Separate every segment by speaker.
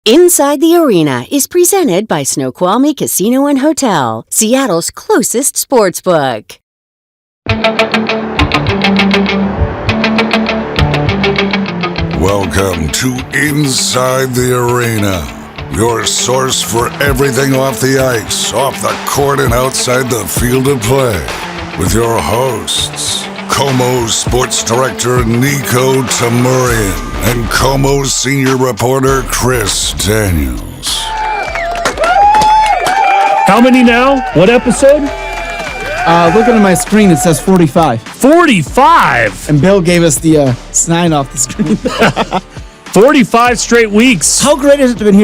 Speaker 1: Inside the Arena is presented by Snoqualmie Casino and Hotel, Seattle's closest sportsbook.
Speaker 2: Welcome to Inside the Arena, your source for everything off the ice, off the court, and outside the field of play. With your hosts, KOMO Sports Director Niko and KOMO Senior Reporter Chris Daniels.
Speaker 3: How many now? What episode?
Speaker 4: Looking at my screen, it says 45.
Speaker 3: 45?
Speaker 4: And Bill gave us the sign off the screen.
Speaker 3: 45 straight weeks.
Speaker 4: How great has it been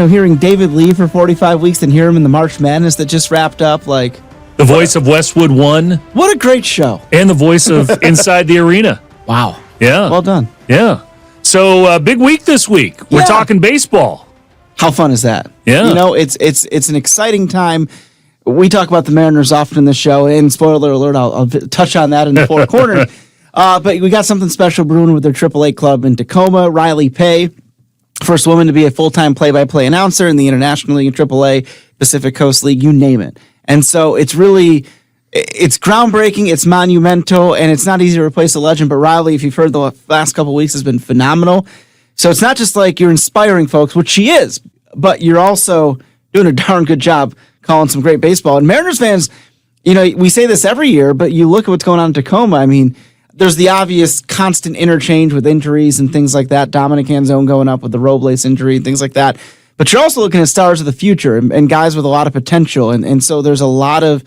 Speaker 4: hearing David Lee for 45 weeks and hear him in the March Madness that just wrapped up? Like
Speaker 3: the voice of Westwood One.
Speaker 4: What a great show.
Speaker 3: And the voice of Inside the Arena.
Speaker 4: Wow.
Speaker 3: Yeah.
Speaker 4: Well done.
Speaker 3: Yeah. So, big week this week. We're talking baseball.
Speaker 4: How fun is that?
Speaker 3: Yeah.
Speaker 4: You know, it's an exciting time. We talk about the Mariners often in the show, and spoiler alert, I'll touch on that in the four corners. But we got something special brewing with their AAA club in Tacoma. Rylee Pay, first woman to be a full-time play-by-play announcer in the International League and AAA, Pacific Coast League, you name it. And so it's groundbreaking, it's monumental, and it's not easy to replace a legend. But Rylee, if you've heard the last couple of weeks, has been phenomenal. So it's not just like you're inspiring folks, which she is, but you're also doing a darn good job calling some great baseball. And Mariners fans, you know, we say this every year, but you look at what's going on in Tacoma. I mean, there's the obvious constant interchange with injuries and things like that. Dominic Canzone going up with the Robles injury and things like that. But you're also looking at stars of the future and guys with a lot of potential. And so there's a lot of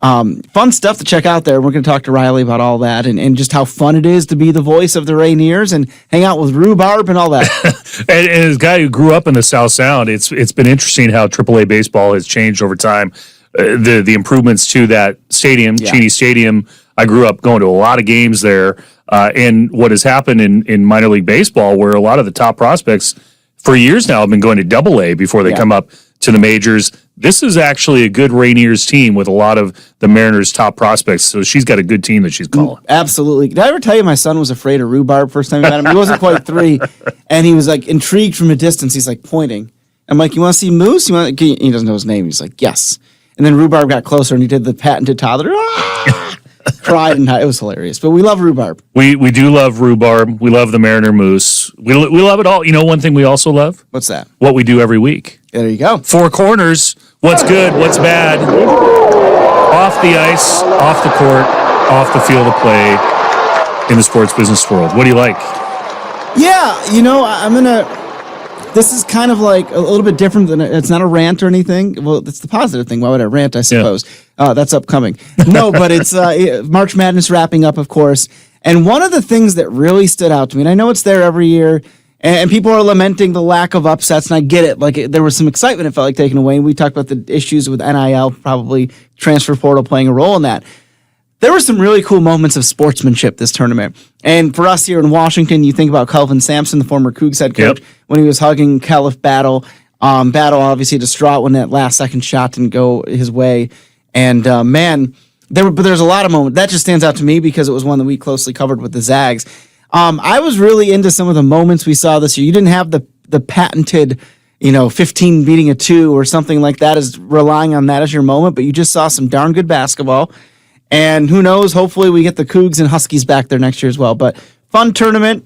Speaker 4: fun stuff to check out there. We're going to talk to Rylee about all that and just how fun it is to be the voice of the Rainiers and hang out with rhubarb and all that.
Speaker 3: and as a guy who grew up in the South Sound, it's been interesting how AAA baseball has changed over time. The improvements to that stadium, Cheney Stadium. I grew up going to a lot of games there. And what has happened in minor league baseball, where a lot of the top prospects for years now have been going to AA before they come up to the majors. This is actually a good Rainiers team with a lot of the Mariners' top prospects. So she's got a good team that she's calling.
Speaker 4: Absolutely. Did I ever tell you my son was afraid of rhubarb first time he met him? He wasn't quite 3, and he was like intrigued from a distance. He's like pointing. I'm like, you want to see Moose? He doesn't know his name. He's like, yes. And then rhubarb got closer, and he did the patented toddler. Cried and it was hilarious. But we love rhubarb.
Speaker 3: We do love rhubarb. We love the Mariner Moose. We love it all. You know one thing we also love?
Speaker 4: What's that?
Speaker 3: What we do every week.
Speaker 4: There you go.
Speaker 3: Four corners. What's good? What's bad? Off the ice, off the court, off the field of play in the sports business world. What do you like?
Speaker 4: Yeah, you know, this is kind of like a little bit different than it's not a rant or anything. Well, it's the positive thing. Why would I rant, I suppose? Yeah. That's upcoming. No, but it's March Madness wrapping up, of course. And one of the things that really stood out to me, and I know it's there every year, and people are lamenting the lack of upsets, and I get it. Like, there was some excitement it felt like taken away, and we talked about the issues with NIL, probably transfer portal playing a role in that. There were some really cool moments of sportsmanship this tournament. And for us here in Washington, you think about Kelvin Sampson, the former Cougs head coach, when he was hugging Caliph Battle. Battle obviously distraught when that last second shot didn't go his way. And man, there's a lot of moments. That just stands out to me because it was one that we closely covered with the Zags. I was really into some of the moments we saw this year. You didn't have the patented, 15 beating a 2 or something like that, as relying on that as your moment, but you just saw some darn good basketball. And who knows, hopefully we get the Cougs and Huskies back there next year as well. But fun tournament.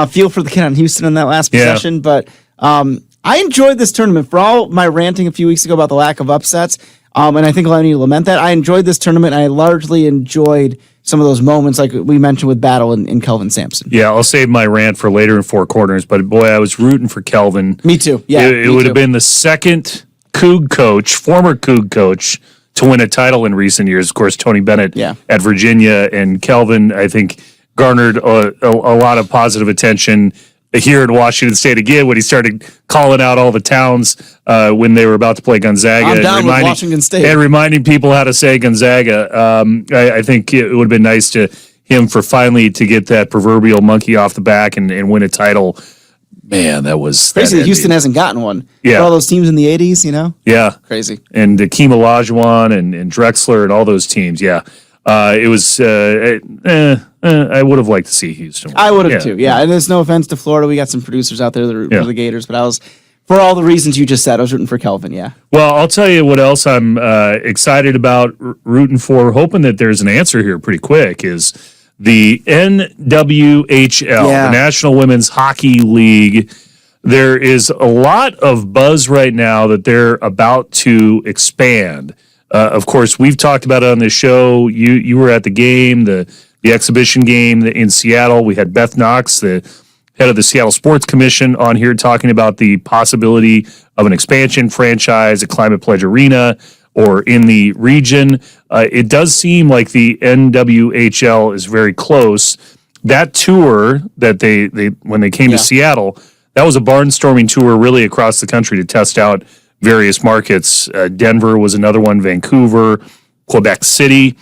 Speaker 4: Feel for the kid on Houston in that last possession. But I enjoyed this tournament. For all my ranting a few weeks ago about the lack of upsets, and I think I'll need to lament that, I enjoyed this tournament. I largely enjoyed some of those moments like we mentioned with Battle and Kelvin Sampson. Yeah,
Speaker 3: I'll save my rant for later in Four Corners. But, boy, I was rooting for Kelvin.
Speaker 4: Me too. Yeah,
Speaker 3: it would have been the second former Coug coach, to win a title in recent years. Of course, Tony Bennett at Virginia, and Kelvin, I think, garnered a lot of positive attention here in Washington State again when he started calling out all the towns when they were about to play Gonzaga.
Speaker 4: I'm down with Washington State.
Speaker 3: And reminding people how to say Gonzaga. I think it would have been nice to him for finally to get that proverbial monkey off the back and win a title. Man, that was
Speaker 4: crazy. Houston hasn't gotten one.
Speaker 3: Yeah,
Speaker 4: for all those teams in the '80s,
Speaker 3: Yeah,
Speaker 4: crazy.
Speaker 3: And Yakima Olajuwon and Drexler and all those teams. Yeah, it was. I would have liked to see Houston win.
Speaker 4: I would have too. Yeah, and there's no offense to Florida. We got some producers out there that root for the Gators, but I was For all the reasons you just said, I was rooting for Kelvin, yeah.
Speaker 3: Well, I'll tell you what else I'm excited about, rooting for, hoping that there's an answer here pretty quick, is the NWHL, the National Women's Hockey League. There is a lot of buzz right now that they're about to expand. Of course, we've talked about it on this show. You were at the game, the exhibition game in Seattle. We had Beth Knox, the head of the Seattle Sports Commission, on here talking about the possibility of an expansion franchise at Climate Pledge Arena or in the region. It does seem like the NWHL is very close. That tour that they when they came to Seattle, that was a barnstorming tour really across the country to test out various markets. Denver was another one, Vancouver, Quebec City.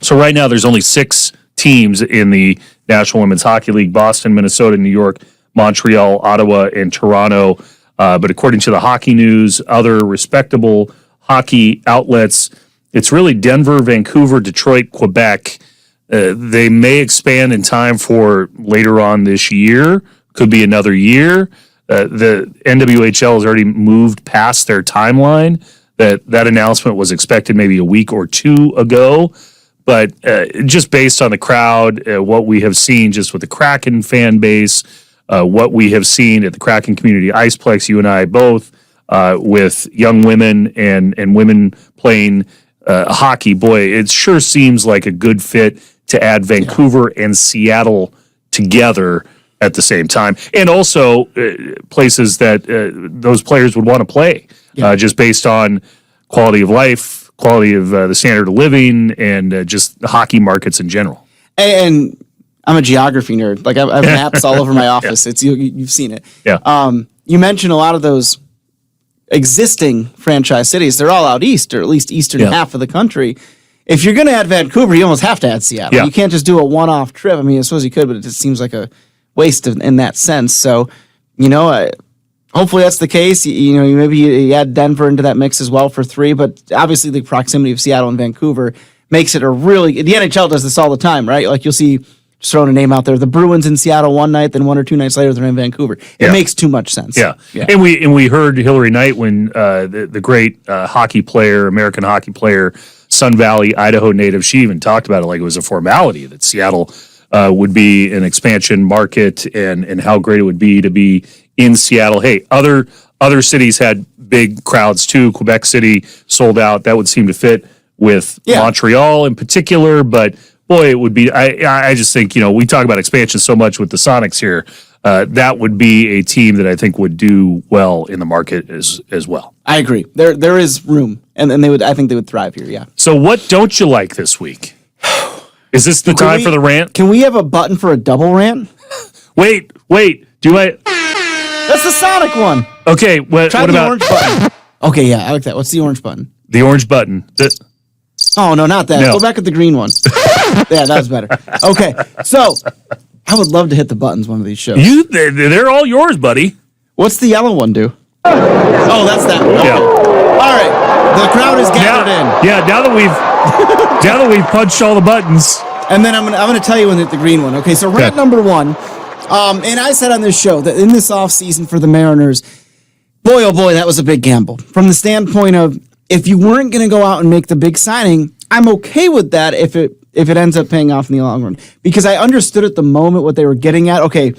Speaker 3: So right now there's only 6 teams in the National Women's Hockey League: Boston, Minnesota, New York, Montreal, Ottawa, and Toronto. But according to the Hockey News, other respectable hockey outlets, it's really Denver, Vancouver, Detroit, Quebec. They may expand in time for later on this year. Could be another year. The NWHL has already moved past their timeline. That announcement was expected maybe a week or 2 ago. But just based on the crowd, what we have seen just with the Kraken fan base, what we have seen at the Kraken Community Iceplex, you and I both, with young women and women playing hockey, boy, it sure seems like a good fit to add Vancouver and Seattle together at the same time. And also places that those players would want to play, just based on quality of life, quality of the standard of living, and just the hockey markets in general.
Speaker 4: And I'm a geography nerd. Like I have maps all over my office. It's you've seen it.
Speaker 3: Yeah.
Speaker 4: You mentioned a lot of those existing franchise cities. They're all out east, or at least eastern half of the country. If you're going to add Vancouver, you almost have to add Seattle.
Speaker 3: Yeah.
Speaker 4: You can't just do a one-off trip. I mean, I suppose you could, but it just seems like a waste in that sense. So, hopefully that's the case. Maybe you add Denver into that mix as well for 3, but obviously the proximity of Seattle and Vancouver makes it the NHL does this all the time, right? Like you'll see, just throwing a name out there, the Bruins in Seattle one night, then 1 or 2 nights later they're in Vancouver. It makes too much sense.
Speaker 3: Yeah. And we heard Hillary Knight when the great American hockey player, Sun Valley, Idaho native, she even talked about it like it was a formality that Seattle would be an expansion market and how great it would be to be in Seattle. Hey, other cities had big crowds too. Quebec City sold out. That would seem to fit with Montreal in particular. But boy, it would be. I just think we talk about expansion so much with the Sonics here. That would be a team that I think would do well in the market as well.
Speaker 4: I agree. There is room, and they would. I think they would thrive here. Yeah.
Speaker 3: So what don't you like this week? Is this the time for the rant?
Speaker 4: Can we have a button for a double rant?
Speaker 3: Wait. Do I?
Speaker 4: That's the Sonic one.
Speaker 3: Okay. What
Speaker 4: Try the
Speaker 3: about
Speaker 4: orange button? Okay, yeah, I like that. What's the orange button?
Speaker 3: The orange button.
Speaker 4: Oh no, not that.
Speaker 3: No.
Speaker 4: Go back with the green one. Yeah, that was better. Okay, so I would love to hit the buttons one of these shows.
Speaker 3: They're all yours, buddy.
Speaker 4: What's the yellow one do? Oh, that's that one.
Speaker 3: Yeah.
Speaker 4: All right. The crowd is gathered in.
Speaker 3: Yeah. Now that we've punched all the buttons,
Speaker 4: and then I'm gonna tell you when to hit the green one. Okay, so rant number 1. And I said on this show that in this offseason for the Mariners, boy, oh boy, that was a big gamble. From the standpoint of, if you weren't going to go out and make the big signing, I'm okay with that if it ends up paying off in the long run. Because I understood at the moment what they were getting at. Okay,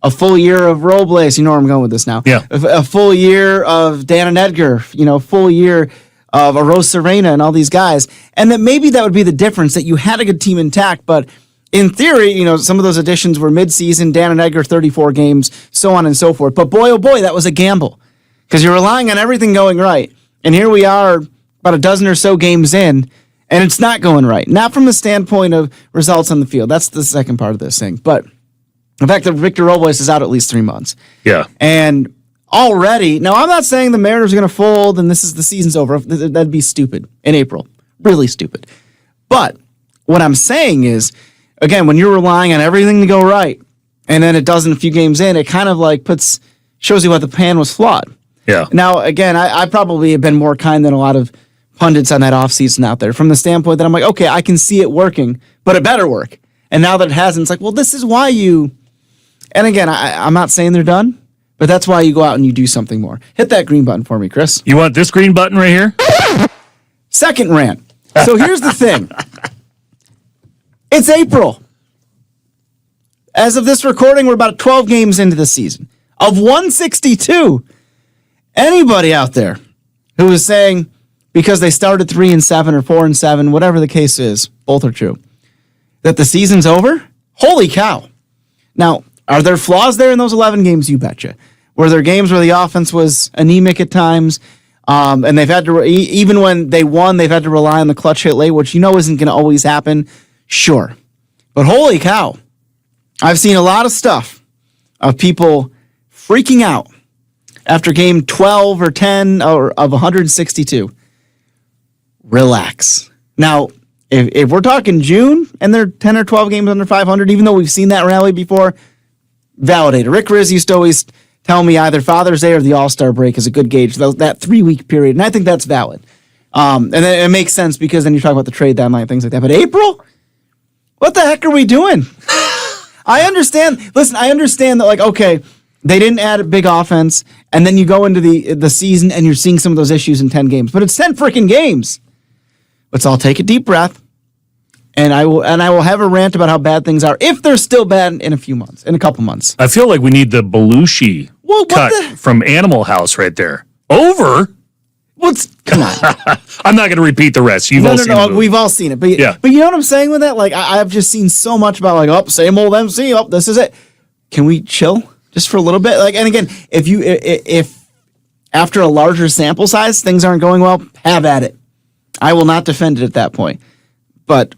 Speaker 4: a full year of Robles, you know where I'm going with this now.
Speaker 3: Yeah.
Speaker 4: A full year of Dan and Edgar, full year of Aros Serena and all these guys. And that maybe that would be the difference, that you had a good team intact, but in theory, some of those additions were mid-season, Dan and Edgar 34 games, so on and so forth. But boy, oh boy, that was a gamble. Because you're relying on everything going right. And here we are about a dozen or so games in, and it's not going right. Not from the standpoint of results on the field. That's the second part of this thing. But the fact that Victor Robles is out at least 3 months.
Speaker 3: Yeah.
Speaker 4: And already, now I'm not saying the Mariners are going to fold and the season's over. That'd be stupid in April. Really stupid. But what I'm saying is, again, when you're relying on everything to go right, and then it doesn't a few games in, it kind of like shows you what the plan was flawed.
Speaker 3: Yeah.
Speaker 4: Now, again, I probably have been more kind than a lot of pundits on that offseason out there, from the standpoint that I'm like, okay, I can see it working, but it better work. And now that it hasn't, it's like, well, this is why you... And again, I'm not saying they're done, But that's why you go out and you do something more. Hit that green button for me, Chris.
Speaker 3: You want this green button right here?
Speaker 4: Second rant. So here's the thing. It's April. As of this recording, we're about 12 games into the season. Of 162, anybody out there who is saying because they started 3-7 or 4-7, whatever the case is, both are true, that the season's over? Holy cow. Now, are there flaws there in those 11 games? You betcha. Were there games where the offense was anemic at times, and they've had to, even when they won, they've had to rely on the clutch hit late, which isn't going to always happen? Sure. But holy cow. I've seen a lot of stuff of people freaking out after game 12 or 10 or of 162. Relax. Now, if we're talking June and they're 10 or 12 games under 500, even though we've seen that rally before, validated. Rick Riz used to always tell me either Father's Day or the All-Star break is a good gauge, that 3-week period, and I think that's valid. And then it makes sense because then you talk about the trade deadline, things like that. But April? What the heck are we doing? I understand. Listen, I understand that, okay, they didn't add a big offense, and then you go into the season and you're seeing some of those issues in 10 games. But it's 10 freaking games. Let's all take a deep breath, and I will have a rant about how bad things are if they're still bad in a couple months.
Speaker 3: I feel like we need the Belushi cut from Animal House right there. Over?
Speaker 4: Come on.
Speaker 3: I'm not going to repeat the rest. You've all seen it.
Speaker 4: We've all seen it. But, but you know what I'm saying with that? I've just seen so much about, same old MC, this is it. Can we chill just for a little bit? And again, if after a larger sample size, things aren't going well, have at it. I will not defend it at that point. But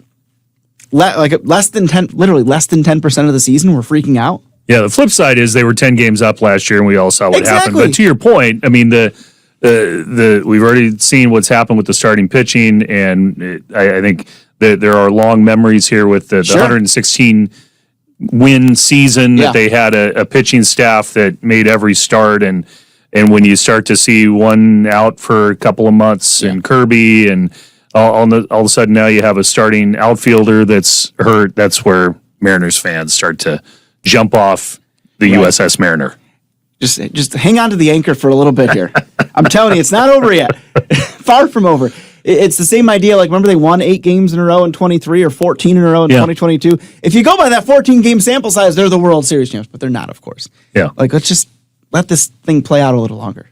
Speaker 4: less than 10% of the season, we're freaking out.
Speaker 3: Yeah, the flip side is they were 10 games up last year, and we all saw what happened. But to your point, I mean, we've already seen what's happened with the starting pitching, and I think that there are long memories here with the 116 win season that they had a pitching staff that made every start, and when you start to see one out for a couple of months and Kirby, and all of a sudden now you have a starting outfielder that's hurt, that's where Mariners fans start to jump off the USS Mariner.
Speaker 4: Just hang on to the anchor for a little bit here. I'm telling you, it's not over yet. Far from over. It's the same idea. Remember they won 8 games in a row in 23 or 14 in a row in 2022? If you go by that 14-game sample size, they're the World Series champs, but they're not, of course.
Speaker 3: Yeah.
Speaker 4: Let's just let this thing play out a little longer.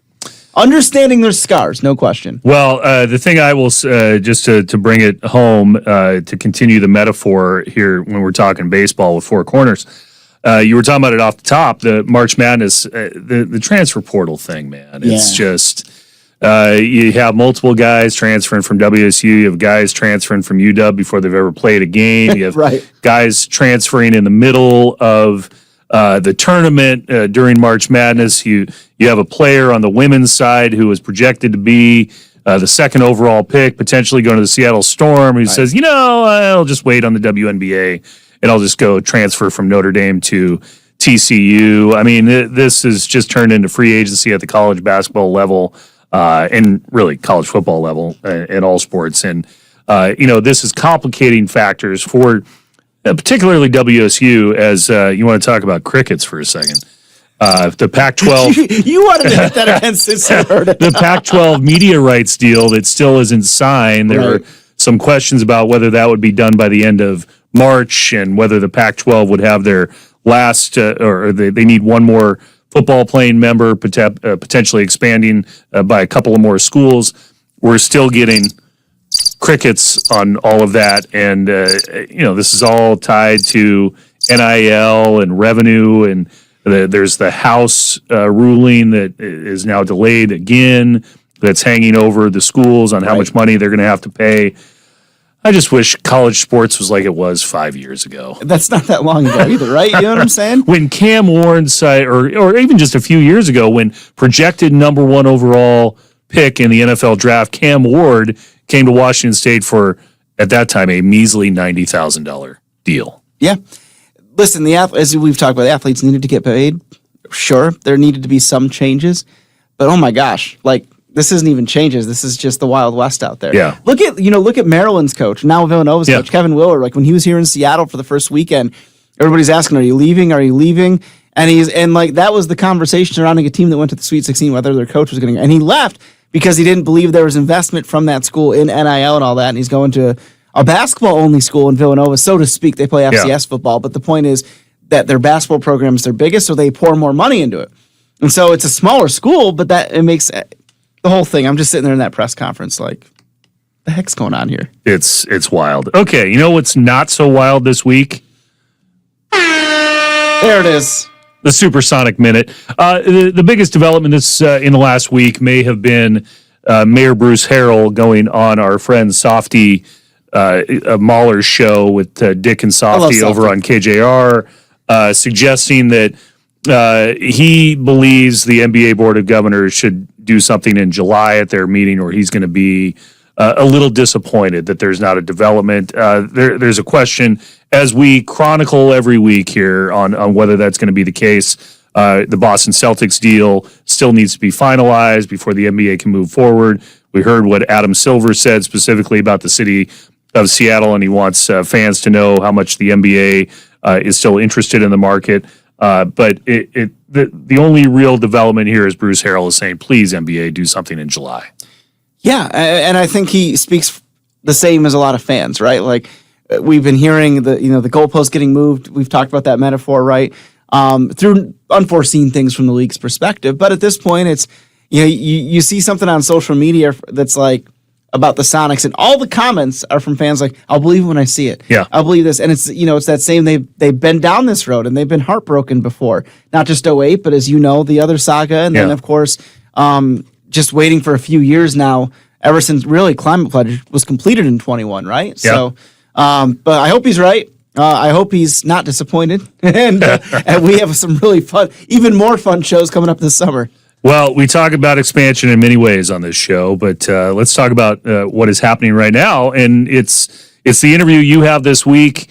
Speaker 4: Understanding there's scars, no question.
Speaker 3: Well, the thing I will, just to bring it home, to continue the metaphor here when we're talking baseball with four corners, you were talking about it off the top, the March Madness, the transfer portal thing, man. It's just, you have multiple guys transferring from WSU. You have guys transferring from UW before they've ever played a game. You have guys transferring in the middle of the tournament during March Madness. You have a player on the women's side who was projected to be the second overall pick, potentially going to the Seattle Storm, who says, I'll just wait on the WNBA. And I'll just go transfer from Notre Dame to TCU. I mean, this has just turned into free agency at the college basketball level, and really college football level in all sports. And, this is complicating factors for particularly WSU, as you want to talk about crickets for a second. The Pac-12...
Speaker 4: You wanted to hit that against
Speaker 3: the Pac-12 media rights deal that still isn't signed. There were some questions about whether that would be done by the end of March, and whether the Pac-12 would have their last, or they need one more football playing member, potentially expanding by a couple of more schools. We're still getting crickets on all of that, and this is all tied to NIL and revenue, and there's the House ruling that is now delayed again, that's hanging over the schools on how much money they're going to have to pay. I just wish college sports was like it was 5 years ago.
Speaker 4: That's not that long ago either, right? You know what I'm saying?
Speaker 3: When Cam Warren or even just a few years ago, when projected number 1 overall pick in the NFL draft, Cam Ward came to Washington State for, at that time, a measly $90,000 deal.
Speaker 4: Yeah. Listen, as we've talked about, the athletes needed to get paid. Sure, there needed to be some changes. But oh my gosh, this isn't even changes. This is just the Wild West out there.
Speaker 3: Yeah.
Speaker 4: Look at Maryland's coach, now Villanova's coach, Kevin Willard. When he was here in Seattle for the first weekend, everybody's asking, are you leaving? Are you leaving? And like that was the conversation surrounding a team that went to the Sweet 16, whether their coach was going to, and he left because he didn't believe there was investment from that school in NIL and all that. And he's going to a basketball only school in Villanova, so to speak. They play FCS football, but the point is that their basketball program is their biggest, so they pour more money into it. And so it's a smaller school, but that it makes the whole thing. I'm just sitting there in that press conference like, the heck's going on here?
Speaker 3: It's wild. Okay, you know what's not so wild this week?
Speaker 4: There it is.
Speaker 3: The Supersonic Minute. The biggest development this in the last week may have been Mayor Bruce Harrell going on our friend Softy Mahler's show with Dick and Softy over on KJR, suggesting that he believes the NBA Board of Governors should do something in July at their meeting, or he's going to be a little disappointed that there's not a development. There's a question, as we chronicle every week here, on whether that's going to be the case. The Boston Celtics deal still needs to be finalized before the NBA can move forward. We heard what Adam Silver said specifically about the city of Seattle, and he wants fans to know how much the NBA is still interested in the market. But the only real development here is Bruce Harrell is saying, please, NBA, do something in July.
Speaker 4: Yeah, and I think he speaks the same as a lot of fans, right? Like we've been hearing the goalposts getting moved. We've talked about that metaphor, right? Through unforeseen things from the league's perspective. But at this point, it's you see something on social media that's like about the Sonics, and all the comments are from fans like, "I'll believe it when I see it.
Speaker 3: Yeah,
Speaker 4: I'll believe this." And it's it's that same they've been down this road and they've been heartbroken before, not just 08, but as you know, the other saga, and then of course. Just waiting for a few years now, ever since really Climate Pledge was completed in 21, right? Yeah. So, but I hope he's right. I hope he's not disappointed. and we have some really fun, even more fun shows coming up this summer.
Speaker 3: Well, we talk about expansion in many ways on this show, but let's talk about what is happening right now. And it's the interview you have this week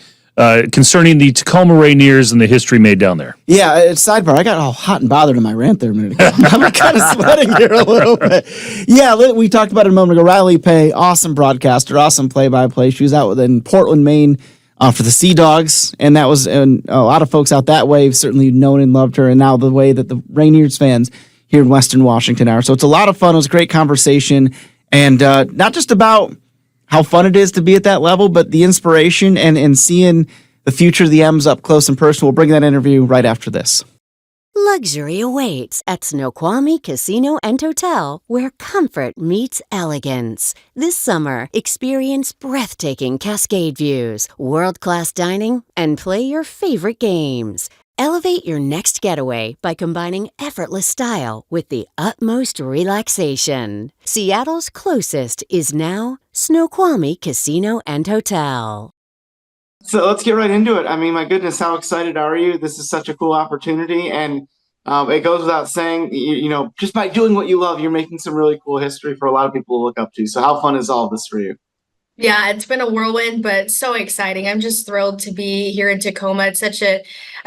Speaker 3: concerning the Tacoma Rainiers and the history made down there.
Speaker 4: Yeah, sidebar, I got all hot and bothered in my rant there a minute ago. I'm kind of sweating here a little bit. Yeah, we talked about it a moment ago. Rylee Pay, awesome broadcaster, awesome play-by-play. She was out in Portland, Maine for the Sea Dogs, and that was and a lot of folks out that way have certainly known and loved her, and now the way that the Rainiers fans here in Western Washington are. So it's a lot of fun. It was a great conversation, and not just about how fun it is to be at that level, but the inspiration and seeing the future of the M's up close and personal. We'll bring that interview right after this.
Speaker 1: Luxury awaits at Snoqualmie Casino and Hotel, where comfort meets elegance. This summer, experience breathtaking Cascade views, world-class dining, and play your favorite games. Elevate your next getaway by combining effortless style with the utmost relaxation. Seattle's closest is now Snoqualmie Casino and Hotel.
Speaker 4: So let's get right into it. I mean, my goodness, how excited are you? This is such a cool opportunity, and it goes without saying, just by doing what you love, you're making some really cool history for a lot of people to look up to. So how fun is all this for you?
Speaker 5: Yeah, it's been a whirlwind, but so exciting. I'm just thrilled to be here in Tacoma. It's such a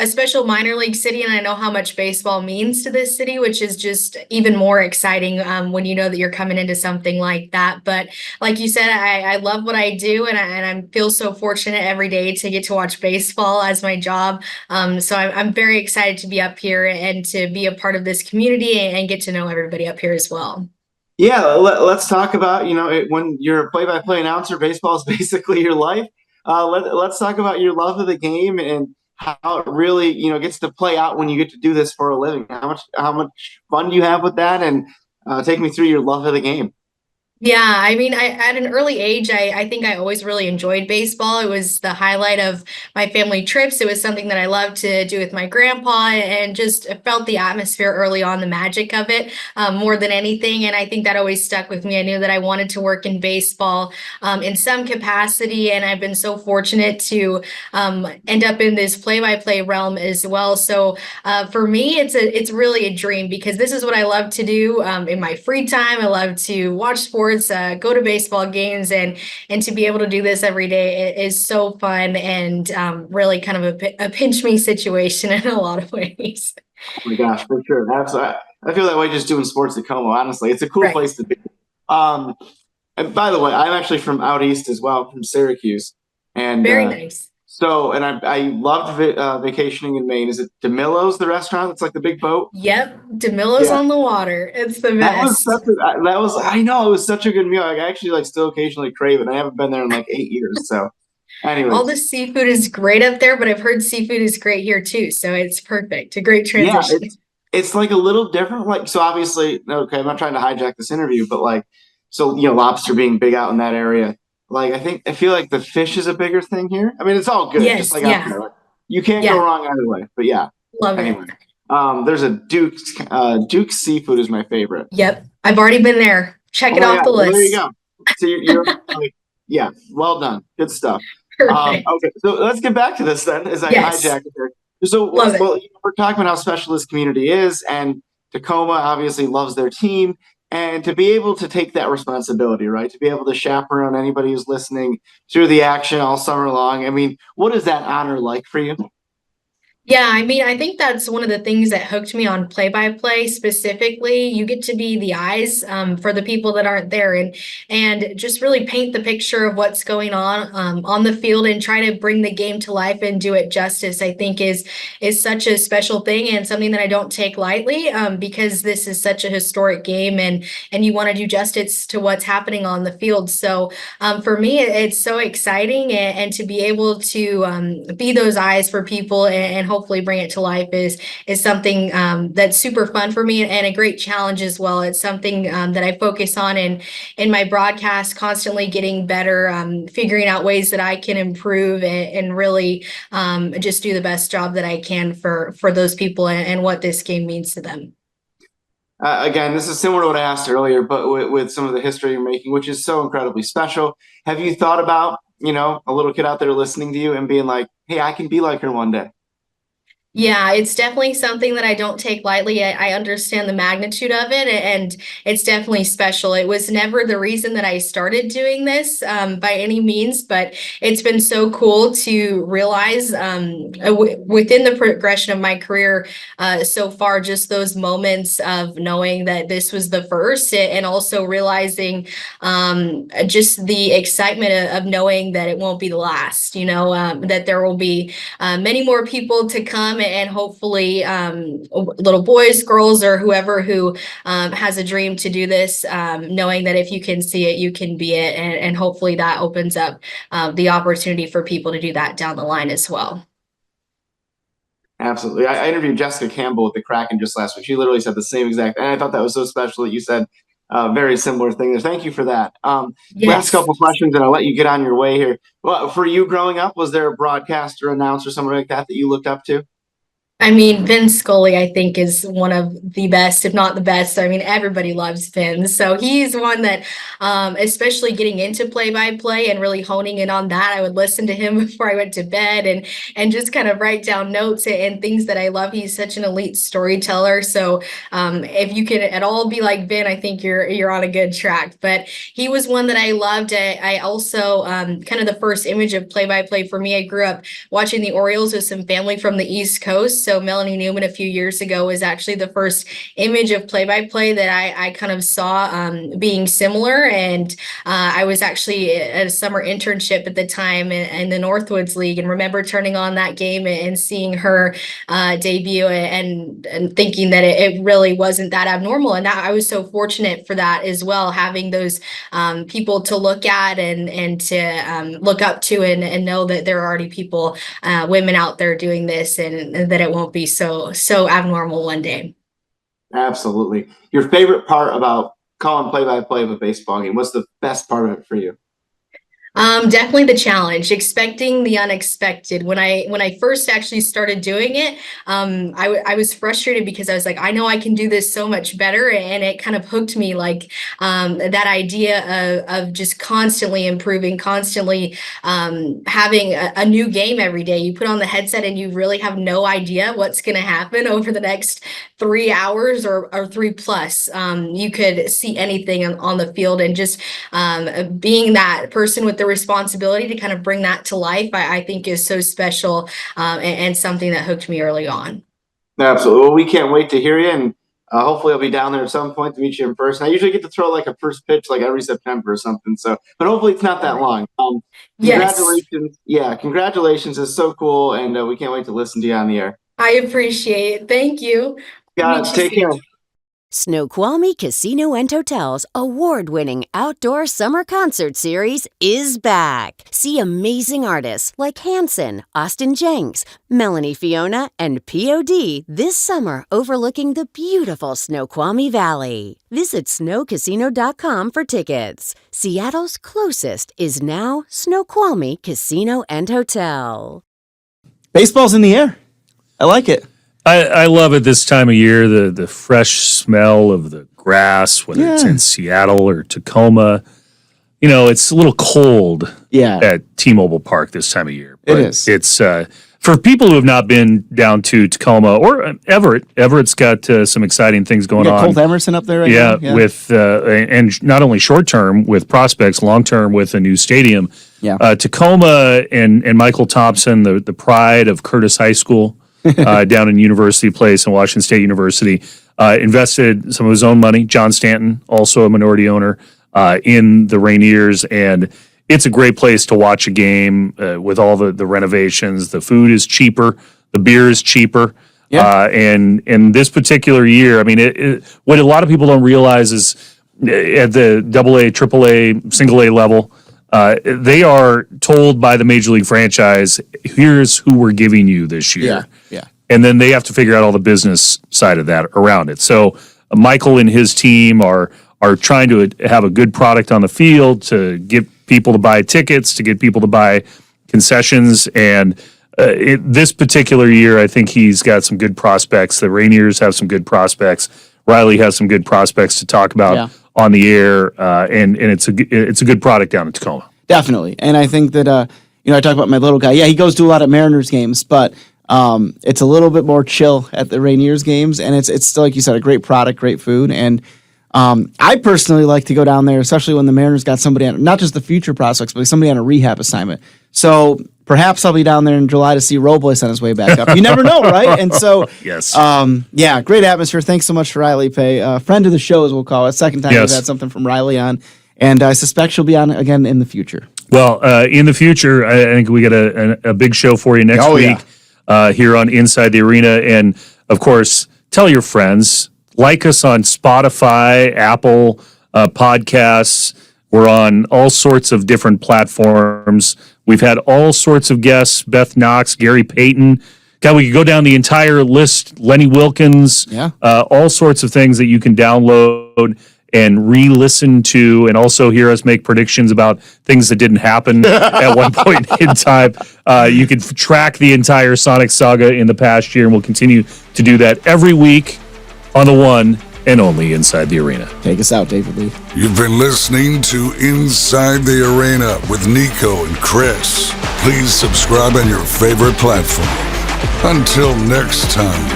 Speaker 5: special minor league city, and I know how much baseball means to this city, which is just even more exciting when you know that you're coming into something like that. But like you said, I love what I do, and I feel so fortunate every day to get to watch baseball as my job. So I'm very excited to be up here and to be a part of this community and get to know everybody up here as well.
Speaker 4: Yeah, let's talk about, when you're a play-by-play announcer, baseball is basically your life. Let's talk about your love of the game and how it really, gets to play out when you get to do this for a living. How much fun do you have with that? And take me through your love of the game.
Speaker 5: Yeah, I mean, at an early age, I think I always really enjoyed baseball. It was the highlight of my family trips. It was something that I loved to do with my grandpa, and just felt the atmosphere early on, the magic of it, more than anything. And I think that always stuck with me. I knew that I wanted to work in baseball in some capacity, and I've been so fortunate to end up in this play-by-play realm as well. So for me, it's really a dream, because this is what I love to do in my free time. I love to watch sports. Go to baseball games, and to be able to do this every day is so fun, and really kind of a pinch me situation in a lot of ways.
Speaker 4: Oh my gosh, for sure. Absolutely. I feel that way just doing sports at KOMO, honestly. It's a cool place to be. And by the way, I'm actually from out east as well, from Syracuse. And
Speaker 5: very nice.
Speaker 4: So, and I loved vacationing in Maine. Is it DeMillo's, the restaurant? It's like the big boat.
Speaker 5: Yep, DeMillo's
Speaker 4: Yeah,
Speaker 5: on the water. It's the
Speaker 4: that was
Speaker 5: best.
Speaker 4: I know it was such a good meal. Like, I actually like still occasionally crave it. I haven't been there in like 8 years. So,
Speaker 5: All the
Speaker 4: anyways,
Speaker 5: seafood is great up there, but I've heard seafood is great here too. So it's perfect. A great
Speaker 4: yeah,
Speaker 5: transition.
Speaker 4: it's like a little different. Like, so obviously, okay, I'm not trying to hijack this interview, but like, so lobster being big out in that area. Like, I feel like the fish is a bigger thing here. I mean, it's all good, just
Speaker 5: Yes,
Speaker 4: like out
Speaker 5: yeah,
Speaker 4: there. Like, you can't go
Speaker 5: yeah,
Speaker 4: wrong either way. But yeah,
Speaker 5: love it.
Speaker 4: anyway, there's a Duke's seafood is my favorite.
Speaker 5: Yep, I've already been there. Check
Speaker 4: Oh
Speaker 5: it
Speaker 4: my
Speaker 5: off
Speaker 4: God,
Speaker 5: the
Speaker 4: well, there you
Speaker 5: list.
Speaker 4: go. So you're like, yeah, well done, good stuff.
Speaker 5: Perfect.
Speaker 4: Okay, so let's get back to this then, as I
Speaker 5: Yes,
Speaker 4: hijack it there. So,
Speaker 5: love it.
Speaker 4: well, we're talking about how special this community is, and Tacoma obviously loves their team, and to be able to take that responsibility, right? To be able to chaperone anybody who's listening through the action all summer long. I mean, what is that honor like for you?
Speaker 5: Yeah, I mean, I think that's one of the things that hooked me on play-by-play specifically. You get to be the eyes for the people that aren't there, and just really paint the picture of what's going on the field and try to bring the game to life and do it justice. I think is such a special thing and something that I don't take lightly because this is such a historic game and you want to do justice to what's happening on the field. So for me, it's so exciting and to be able to be those eyes for people and hopefully bring it to life is something that's super fun for me and a great challenge as well. It's something that I focus on in my broadcast, constantly getting better, figuring out ways that I can improve and really just do the best job that I can for those people and what this game means to them.
Speaker 4: Again, this is similar to what I asked earlier, but with some of the history you're making, which is so incredibly special. Have you thought about, a little kid out there listening to you and being like, hey, I can be like her one day?
Speaker 5: Yeah, it's definitely something that I don't take lightly. I understand the magnitude of it, and it's definitely special. It was never the reason that I started doing this by any means, but it's been so cool to realize within the progression of my career so far, just those moments of knowing that this was the first, and also realizing just the excitement of knowing that it won't be the last, that there will be many more people to come and hopefully little boys, girls, or whoever who has a dream to do this, knowing that if you can see it, you can be it. And hopefully that opens up the opportunity for people to do that down the line as well.
Speaker 4: Absolutely. I interviewed Jessica Campbell with the Kraken just last week. She literally said the same exact, and I thought that was so special that you said a very similar thing there. Thank you for that. Last
Speaker 5: Yes.
Speaker 4: couple questions, and I'll let you get on your way here. Well, for you growing up, was there a broadcaster, announcer, someone like that you looked up to?
Speaker 5: I mean, Vince Scully, I think, is one of the best, if not the best. I mean, everybody loves Vince. So he's one that, especially getting into play-by-play and really honing in on that, I would listen to him before I went to bed and just kind of write down notes and things that I love. He's such an elite storyteller. So if you can at all be like Vin, I think you're on a good track. But he was one that I loved. I also kind of the first image of play-by-play for me. I grew up watching the Orioles with some family from the East Coast. So Melanie Newman a few years ago was actually the first image of play-by-play that I kind of saw being similar. And I was actually at a summer internship at the time in the Northwoods League and remember turning on that game and seeing her debut and thinking that it really wasn't that abnormal. And that I was so fortunate for that as well, having those people to look at and to look up to and know that there are already people, women out there doing this and that it won't be so abnormal one day.
Speaker 4: Absolutely. Your favorite part about calling play-by-play of a baseball game? What's the best part of it for you?
Speaker 5: Definitely the challenge, expecting the unexpected. When I first actually started doing it, I was frustrated because I was like, I know I can do this so much better, and it kind of hooked me, like that idea of just constantly improving, constantly having a new game every day. You put on the headset and you really have no idea what's going to happen over the next 3 hours or 3 plus. You could see anything on the field, and just being that person with the responsibility to kind of bring that to life, I think is so special and something that hooked me early on.
Speaker 4: Absolutely. Well, we can't wait to hear you. And Hopefully I'll be down there at some point to meet you in person. I usually get to throw like a first pitch like every September or something. So, but hopefully it's not that long.
Speaker 5: Yes.
Speaker 4: Congratulations. Yeah, congratulations. It's so cool. And we can't wait to listen to you on the air.
Speaker 5: I appreciate it. Thank you.
Speaker 4: Guys,
Speaker 5: Meet you
Speaker 4: take care.
Speaker 5: soon.
Speaker 1: Snoqualmie Casino and Hotel's award-winning outdoor summer concert series is back. See amazing artists like Hanson, Austin Jenks, Melanie Fiona, and POD this summer overlooking the beautiful Snoqualmie Valley. Visit snowcasino.com for tickets. Seattle's closest is now Snoqualmie Casino and Hotel.
Speaker 4: Baseball's in the air. I like it.
Speaker 3: I love it this time of year, the fresh smell of the grass, whether it's in Seattle or Tacoma. You know, it's a little cold at T-Mobile Park this time of year. But
Speaker 4: it is.
Speaker 3: It's for people who have not been down to Tacoma or Everett. Everett's got some exciting things going on.
Speaker 4: Colt Emerson up there right now. Yeah,
Speaker 3: with and not only short term with prospects, long term with a new stadium.
Speaker 4: Yeah.
Speaker 3: Tacoma and Michael Thompson, the pride of Curtis High School. Down in University Place in Washington State University, invested some of his own money. John Stanton, also a minority owner, in the Rainiers, and it's a great place to watch a game with all the renovations. The food is cheaper, the beer is cheaper, and this particular year, I mean, what a lot of people don't realize is at the AA, AAA, single A level. They are told by the Major League franchise, here's who we're giving you this year.
Speaker 4: Yeah.
Speaker 3: And then they have to figure out all the business side of that around it. So Michael and his team are trying to have a good product on the field to get people to buy tickets, to get people to buy concessions. And this particular year, I think he's got some good prospects. The Rainiers have some good prospects. Rylee has some good prospects to talk about on the air, and it's a good product down in Tacoma.
Speaker 4: Definitely, and I think that I talk about my little guy. Yeah, he goes to a lot of Mariners games, but it's a little bit more chill at the Rainiers games, and it's still, like you said, a great product, great food, and I personally like to go down there, especially when the Mariners got somebody on, not just the future prospects, but somebody on a rehab assignment. So perhaps I'll be down there in July to see Robles on his way back up. You never know, right? And so,
Speaker 3: yes,
Speaker 4: great atmosphere. Thanks so much for Rylee Pay, friend of the show, as we'll call it. Second time we've had something from Rylee on, and I suspect she'll be on again in the future.
Speaker 3: Well, in the future, I think we got a big show for you next week here on Inside the Arena, and of course, tell your friends. Like us on Spotify, Apple Podcasts. We're on all sorts of different platforms. We've had all sorts of guests, Beth Knox, Gary Payton. God, we could go down the entire list, Lenny Wilkins, all sorts of things that you can download and re-listen to, and also hear us make predictions about things that didn't happen at one point in time. You can track the entire Sonic saga in the past year, and we'll continue to do that every week on the one and only Inside the Arena.
Speaker 4: Take us out, David Lee.
Speaker 2: You've been listening to Inside the Arena with Niko and Chris. Please subscribe on your favorite platform. Until next time.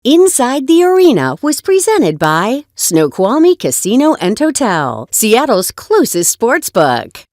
Speaker 1: Inside the Arena was presented by Snoqualmie Casino and Hotel, Seattle's closest sports book.